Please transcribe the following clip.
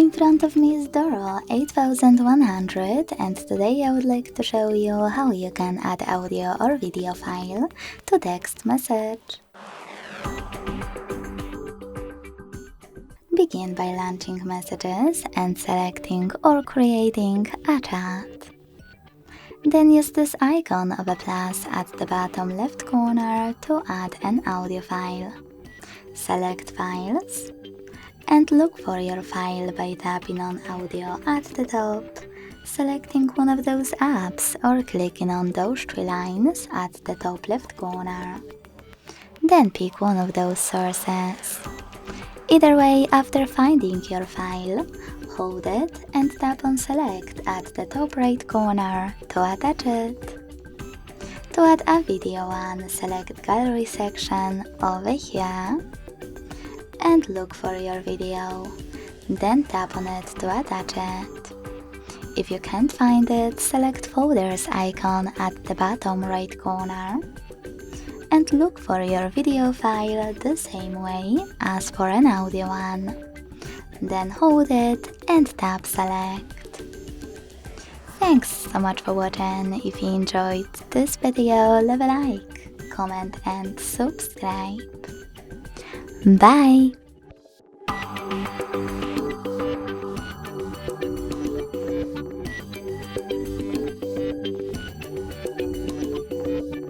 In front of me is DORO 8100 and today I would like to show you how you can add audio or video file to text message. Begin by launching messages and selecting or creating a chat. Then use this icon of a plus at the bottom left corner to add an audio file. Select Files and look for your file by tapping on Audio at the top, selecting one of those apps or clicking on those three lines at the top left corner. Then pick one of those sources. Either way, after finding your file, hold it and tap on Select at the top right corner to attach it. To add a video one, select Gallery section over here and look for your video, then tap on it to attach it. If you can't find it, select Folders icon at the bottom right corner and look for your video file the same way as for an audio one. Then hold it and tap Select. Thanks so much for watching. If you enjoyed this video, leave a like, comment and subscribe. Bye!